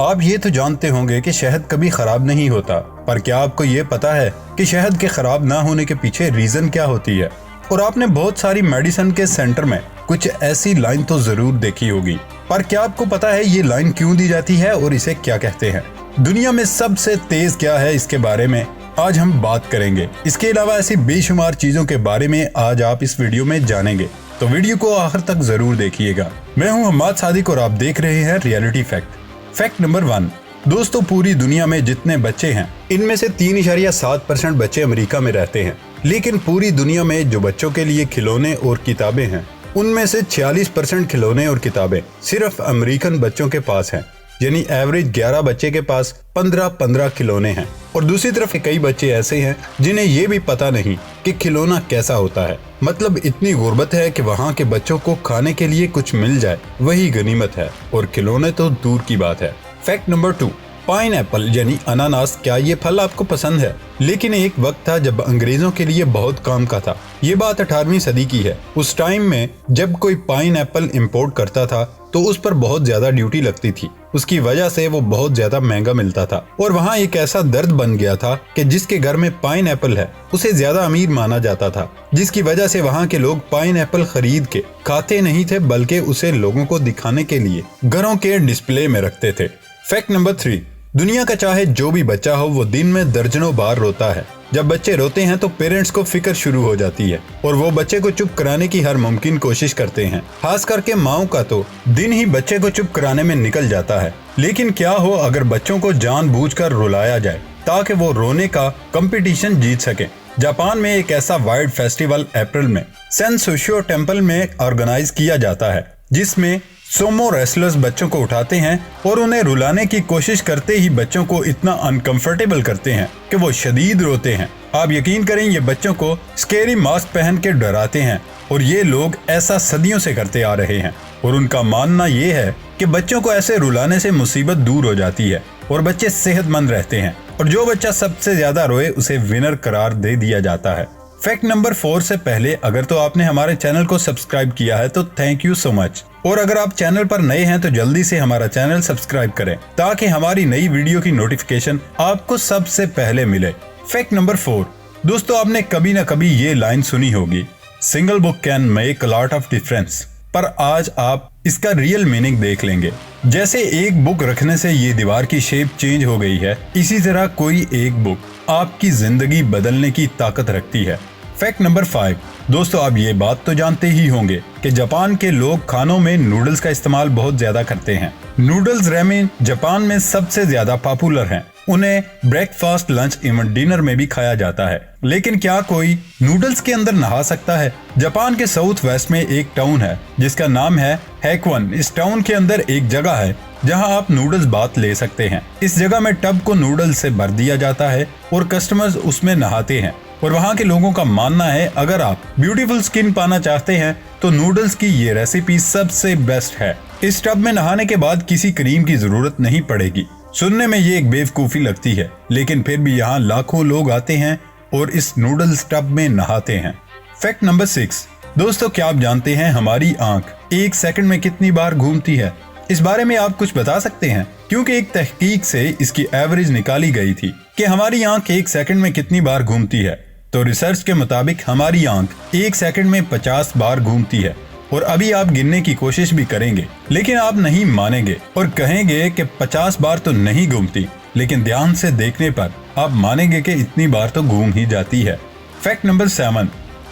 आप ये तो जानते होंगे कि शहद कभी खराब नहीं होता, पर क्या आपको ये पता है कि शहद के खराब ना होने के पीछे रीजन क्या होती है? और आपने बहुत सारी मेडिसिन के सेंटर में कुछ ऐसी लाइन तो जरूर देखी होगी, पर क्या आपको पता है ये लाइन क्यों दी जाती है और इसे क्या कहते हैं? दुनिया में सबसे तेज क्या है, इसके बारे में आज हम बात करेंगे। इसके अलावा ऐसी बेशुमार चीजों के बारे में आज आप इस वीडियो में जानेंगे, तो वीडियो को आखिर तक जरूर देखिएगा। मैं हूं हम्माद सादिक और आप देख रहे हैं रियलिटी फैक्ट। Fact number 1। दोस्तों, पूरी दुनिया में जितने बच्चे हैं इनमें से 3.7% बच्चे अमेरिका में रहते हैं, लेकिन पूरी दुनिया में जो बच्चों के लिए खिलौने और किताबें हैं उनमें से 46% खिलौने और किताबें सिर्फ अमेरिकन बच्चों के पास हैं। यानी एवरेज 11 बच्चे के पास 15 खिलौने हैं। और दूसरी तरफ कई बच्चे ऐसे हैं जिन्हें ये भी पता नहीं कि खिलौना कैसा होता है। मतलब इतनी गुर्बत है कि वहाँ के बच्चों को खाने के लिए कुछ मिल जाए वही गनीमत है, और खिलौने तो दूर की बात है। Fact number 2। पाइनएप्पल यानी अनानास, क्या ये फल आपको पसंद है? लेकिन एक वक्त था जब अंग्रेजों के लिए बहुत काम का था। ये बात 18वीं सदी की है। उस टाइम में जब कोई पाइनएप्पल इंपोर्ट करता था तो उस पर बहुत ज्यादा ड्यूटी लगती थी। उसकी वजह से वो बहुत ज्यादा महंगा मिलता था, और वहाँ एक ऐसा दर्द बन गया था कि जिसके घर में पाइनएप्पल है उसे ज्यादा अमीर माना जाता था, जिसकी वजह से वहाँ के लोग पाइनएप्पल खरीद के खाते नहीं थे, बल्कि उसे लोगों को दिखाने के लिए घरों के डिस्प्ले में रखते थे। Fact number 3। दुनिया का चाहे जो भी बच्चा हो वो दिन में दर्जनों बार रोता है। जब बच्चे रोते हैं तो पेरेंट्स को फिक्र शुरू हो जाती है और वो बच्चे को चुप कराने की हर मुमकिन कोशिश करते हैं। खास करके माओं का तो दिन ही बच्चे को चुप कराने में निकल जाता है। लेकिन क्या हो अगर बच्चों को जानबूझकर रुलाया जाए ताकि वो रोने का कंपटीशन जीत सके? जापान में एक ऐसा वाइड फेस्टिवल अप्रैल में सेंसोशियो टेम्पल में ऑर्गेनाइज किया जाता है, जिसमें सोमो रेसलर्स बच्चों को उठाते हैं और उन्हें रुलाने की कोशिश करते ही बच्चों को इतना अनकंफर्टेबल करते हैं कि वो शदीद रोते हैं। आप यकीन करें, ये बच्चों को स्केरी मास्क पहन के डराते हैं, और ये लोग ऐसा सदियों से करते आ रहे हैं। और उनका मानना ये है कि बच्चों को ऐसे रुलाने से मुसीबत दूर हो जाती है और बच्चे सेहतमंद रहते हैं, और जो बच्चा सबसे ज्यादा रोए उसे विनर करार दे दिया जाता है। फैक्ट नंबर 4 से पहले अगर तो आपने हमारे चैनल को सब्सक्राइब किया है तो थैंक यू सो मच, और अगर आप चैनल पर नए हैं तो जल्दी से हमारा चैनल सब्सक्राइब करें ताकि हमारी नई वीडियो की नोटिफिकेशन आपको सबसे पहले मिले। Fact number 4। दोस्तों, आपने कभी ना कभी ये लाइन सुनी होगी, single book can make a lot of difference, पर आज आप इसका रियल मीनिंग देख लेंगे। जैसे एक बुक रखने से ये दीवार की शेप चेंज हो गई है, इसी तरह कोई एक बुक आपकी जिंदगी बदलने की ताकत रखती है। Fact number 5। दोस्तों, आप ये बात तो जानते ही होंगे कि जापान के लोग खानों में नूडल्स का इस्तेमाल बहुत ज्यादा करते हैं। नूडल्स रेमेन जापान में सबसे ज्यादा पॉपुलर हैं। उन्हें ब्रेकफास्ट, लंच एवं डिनर में भी खाया जाता है। लेकिन क्या कोई नूडल्स के अंदर नहा सकता है? जापान के साउथ वेस्ट में एक टाउन है जिसका नाम है हैक्वन। इस टाउन के अंदर एक जगह है जहां आप नूडल्स बाथ ले सकते हैं। इस जगह में टब को नूडल्स से भर दिया जाता है और कस्टमर्स उसमें नहाते हैं। और वहाँ के लोगों का मानना है अगर आप ब्यूटीफुल स्किन पाना चाहते हैं तो नूडल्स की ये रेसिपी सबसे बेस्ट है। इस टब में नहाने के बाद किसी क्रीम की जरूरत नहीं पड़ेगी। सुनने में ये एक बेवकूफी लगती है, लेकिन फिर भी यहाँ लाखों लोग आते हैं और इस नूडल्स टब में नहाते हैं। Fact number 6। दोस्तों, क्या आप जानते हैं हमारी आंख एक सेकंड में कितनी बार घूमती है? इस बारे में आप कुछ बता सकते हैं? क्योंकि एक तहकीक से इसकी एवरेज निकाली गई थी कि हमारी आंख एक सेकंड में कितनी बार घूमती है। तो रिसर्च के मुताबिक हमारी आंख एक सेकंड में 50 बार घूमती है। और अभी आप गिनने की कोशिश भी करेंगे, लेकिन आप नहीं मानेंगे और कहेंगे कि 50 बार तो नहीं घूमती, लेकिन ध्यान से देखने पर आप मानेंगे कि इतनी बार तो घूम ही जाती है। Fact number 7।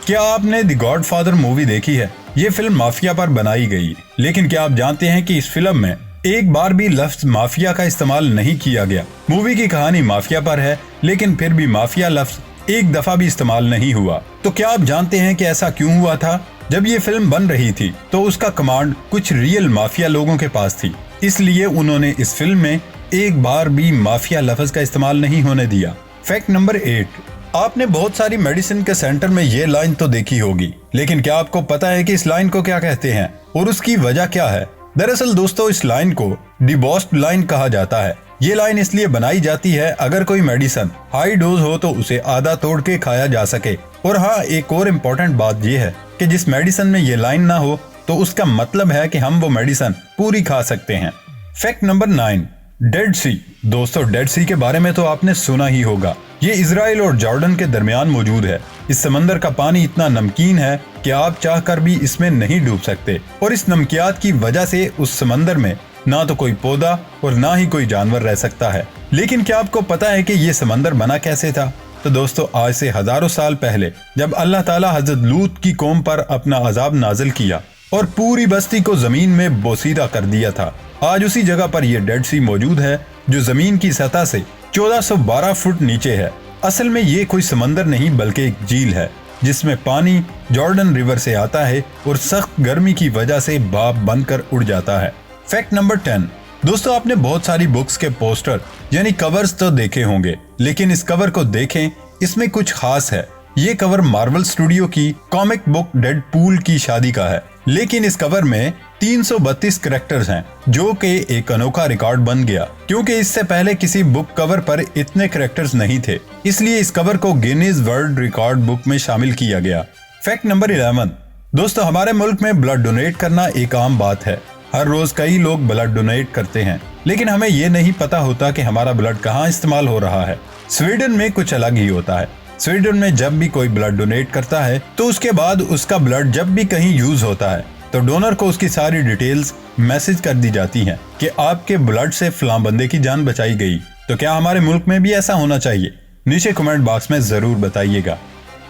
क्या आपने द गॉडफादर मूवी देखी है? ये फिल्म माफिया पर बनाई गई, लेकिन क्या आप जानते हैं कि इस फिल्म में एक बार भी लफ्ज माफिया का इस्तेमाल नहीं किया गया? मूवी की कहानी माफिया पर है, लेकिन फिर भी माफिया लफ्ज एक दफा भी इस्तेमाल नहीं हुआ। तो क्या आप जानते हैं कि ऐसा क्यों हुआ था? जब ये फिल्म बन रही थी तो उसका कमांड कुछ रियल माफिया लोगों के पास थी, इसलिए उन्होंने इस फिल्म में एक बार भी माफिया लफ्ज का इस्तेमाल नहीं होने दिया। Fact number 8। आपने बहुत सारी मेडिसिन के सेंटर में ये लाइन तो देखी होगी, लेकिन क्या आपको पता है कि इस लाइन को क्या कहते हैं और उसकी वजह क्या है? दरअसल दोस्तों, इस लाइन को डिबॉस्ड लाइन कहा जाता है। ये लाइन इसलिए बनाई जाती है अगर कोई मेडिसिन हाई डोज हो तो उसे आधा तोड़ के खाया जा सके। और हाँ, एक और इम्पोर्टेंट बात यह है कि जिस मेडिसिन में ये लाइन ना हो तो उसका मतलब है कि हम वो मेडिसिन पूरी खा सकते हैं। Fact number 9। डेड सी। दोस्तों, डेड सी के बारे में तो आपने सुना ही होगा। ये इजराइल और जॉर्डन के दरमियान मौजूद है। इस समंदर का पानी इतना नमकीन है कि आप चाहकर भी इसमें नहीं डूब सकते, और इस नमकियात की वजह से उस समंदर में ना तो कोई पौधा और ना ही कोई जानवर रह सकता है। लेकिन क्या आपको पता है कि ये समंदर बना कैसे था? तो दोस्तों, आज से हजारों साल पहले जब अल्लाह ताला हजरत लूत की कौम पर अपना अजाब नाजिल किया और पूरी बस्ती को जमीन में बोसीदा कर दिया था, आज उसी जगह पर यह डेड सी मौजूद है जो जमीन की सतह से 1412 फुट नीचे है। असल में ये कोई समंदर नहीं बल्कि एक झील है जिसमें पानी जॉर्डन रिवर से आता है और सख्त गर्मी की वजह से भाप बनकर उड़ जाता है। Fact number 10। दोस्तों, आपने बहुत सारी बुक्स के पोस्टर यानी कवर्स तो देखे होंगे, लेकिन इस कवर को देखें, इसमें कुछ खास है। ये कवर मार्वल स्टूडियो की कॉमिक बुक डेडपूल की शादी का है, लेकिन इस कवर में 332 कैरेक्टर्स हैं, जो कि एक अनोखा रिकॉर्ड बन गया क्योंकि इससे पहले किसी बुक कवर पर इतने कैरेक्टर्स नहीं थे। इसलिए इस कवर को गिनीज वर्ल्ड रिकॉर्ड बुक में शामिल किया गया। Fact number 11। दोस्तों, हमारे मुल्क में ब्लड डोनेट करना एक आम बात है। हर रोज कई लोग ब्लड डोनेट करते हैं, लेकिन हमें ये नहीं पता होता कि हमारा ब्लड कहाँ इस्तेमाल हो रहा है। स्वीडन में कुछ अलग ही होता है। स्वीडन में जब भी कोई ब्लड डोनेट करता है तो उसके बाद उसका ब्लड जब भी कहीं यूज होता है तो डोनर को उसकी सारी डिटेल्स मैसेज कर दी जाती हैं कि आपके ब्लड से फलां बंदे की जान बचाई गई। तो क्या हमारे मुल्क में भी ऐसा होना चाहिए? नीचे कमेंट बॉक्स में जरूर बताइएगा।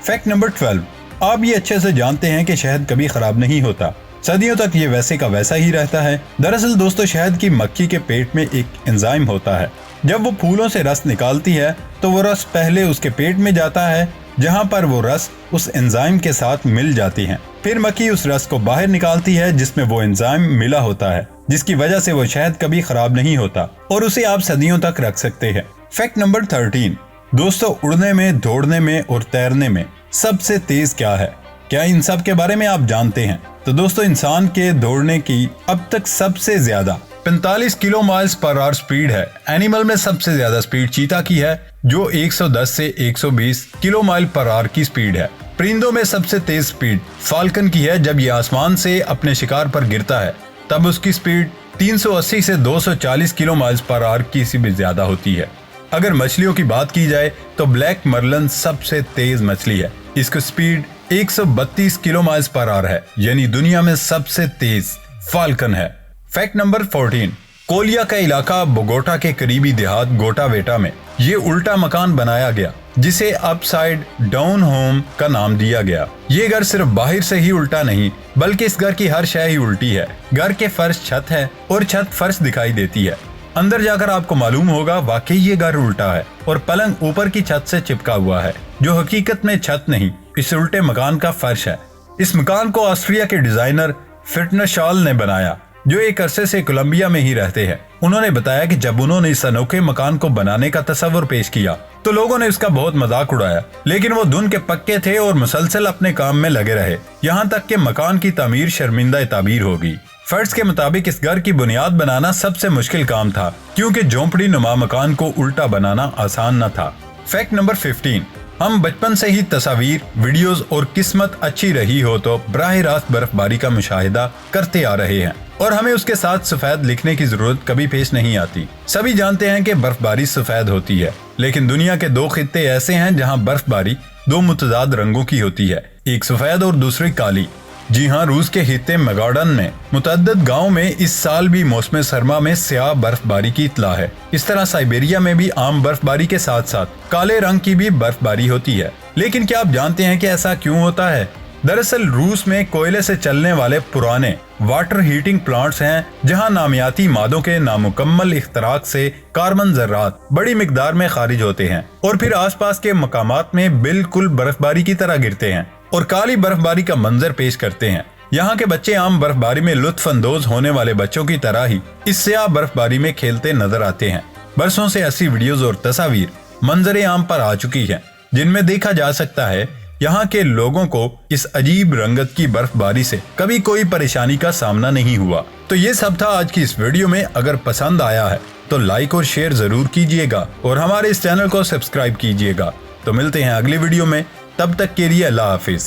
Fact number 12। आप ये अच्छे से जानते हैं कि शहद कभी खराब नहीं होता, सदियों तक ये वैसे का वैसा ही रहता है। दरअसल दोस्तों, शहद की मक्खी के पेट में एक एंजाइम होता है। जब वो फूलों से रस निकालती है तो वो रस पहले उसके पेट में जाता है, जहाँ पर वो रस उस एंजाइम के साथ मिल जाती है। फिर मक्खी उस रस को बाहर निकालती है जिसमें वो एंजाइम मिला होता है, जिसकी वजह से वो शहद कभी खराब नहीं होता और उसे आप सदियों तक रख सकते हैं। Fact number 13। दोस्तों, उड़ने में, दौड़ने में और तैरने में सबसे तेज क्या है? क्या इन सब के बारे में आप जानते हैं? तो दोस्तों, इंसान के दौड़ने की अब तक सबसे ज्यादा 45 kilo miles per hour speed है। एनिमल में सबसे ज्यादा स्पीड चीता की है जो 110 से 120 किलो माइल पर आवर की स्पीड है। परिंदों में सबसे तेज स्पीड फाल्कन की है। जब ये आसमान से अपने शिकार पर गिरता है तब उसकी स्पीड 380 से 240 किलो माइल्स पर आवर की से भी ज्यादा होती है। अगर मछलियों की बात की जाए तो ब्लैक मर्लन सबसे तेज मछली है। इसकी speed 132 kilo miles per hour है, यानी दुनिया में सबसे तेज फाल्कन है। Fact number 14। कोलिया का इलाका बोगोटा के करीबी देहात गोटावेटा में ये उल्टा मकान बनाया गया जिसे अपसाइड डाउन होम का नाम दिया गया। ये घर सिर्फ बाहर से ही उल्टा नहीं बल्कि इस घर की हर शय ही उल्टी है। घर के फर्श छत है और छत फर्श दिखाई देती है। अंदर जाकर आपको मालूम होगा वाकई ये घर उल्टा है और पलंग ऊपर की छत से चिपका हुआ है, जो हकीकत में छत नहीं, इस उल्टे मकान का फर्श है। इस मकान को ऑस्ट्रिया के डिजाइनर फिटनशाल ने बनाया, जो एक अरसे से कोलंबिया में ही रहते हैं। उन्होंने बताया कि जब उन्होंने इस अनोखे मकान को बनाने का तस्वर पेश किया तो लोगों ने इसका बहुत मजाक उड़ाया, लेकिन वो धुन के पक्के थे और मुसलसल अपने काम में लगे रहे, यहाँ तक कि मकान की तामीर शर्मिंदा ताबीर होगी। फर्ज के मुताबिक इस घर की बुनियाद बनाना सबसे मुश्किल काम था, क्योंकि झोंपड़ी नुमा मकान को उल्टा बनाना आसान न था। Fact number 15। हम बचपन से ही तस्वीर, वीडियोस और किस्मत अच्छी रही हो तो बराह रास्त बर्फबारी का मुशाहिदा करते आ रहे हैं और हमें उसके साथ सफेद लिखने की जरूरत कभी पेश नहीं आती। सभी जानते हैं कि बर्फबारी सफेद होती है, लेकिन दुनिया के दो खित्ते ऐसे हैं जहां बर्फबारी दो मुतजाद रंगों की होती है, एक सफेद और दूसरी काली। जी हाँ, रूस के खित्ते मेगाडन में मुतअद्दिद गाँव में इस साल भी मौसम सरमा में स्याह बर्फबारी की इत्तला है। इस तरह साइबेरिया में भी आम बर्फबारी के साथ साथ काले रंग की भी बर्फबारी होती है। लेकिन क्या आप जानते हैं कि ऐसा क्यों होता है? दरअसल रूस में कोयले से चलने वाले पुराने वाटर हीटिंग प्लांट्स हैं, जहां नामियाती मादों के नामुकम्मल इख्तराक से कार्बन ज़र्रात बड़ी मिकदार में खारिज होते हैं और फिर आसपास के मकामात में बिल्कुल बर्फबारी की तरह गिरते हैं और काली बर्फबारी का मंजर पेश करते हैं। यहाँ के बच्चे आम बर्फबारी में लुत्फ अंदोज होने वाले बच्चों की तरह ही इस स्याह बर्फबारी में खेलते नजर आते हैं। बरसों से ऐसी वीडियोज और तस्वीर मंजरे आम पर आ चुकी हैं, जिनमें देखा जा सकता है यहाँ के लोगों को इस अजीब रंगत की बर्फबारी से कभी कोई परेशानी का सामना नहीं हुआ। तो ये सब था आज की इस वीडियो में। अगर पसंद आया है तो लाइक और शेयर जरूर कीजिएगा और हमारे इस चैनल को सब्सक्राइब कीजिएगा। तो मिलते हैं अगली वीडियो में, तब तक के लिए अल्लाह हाफिज।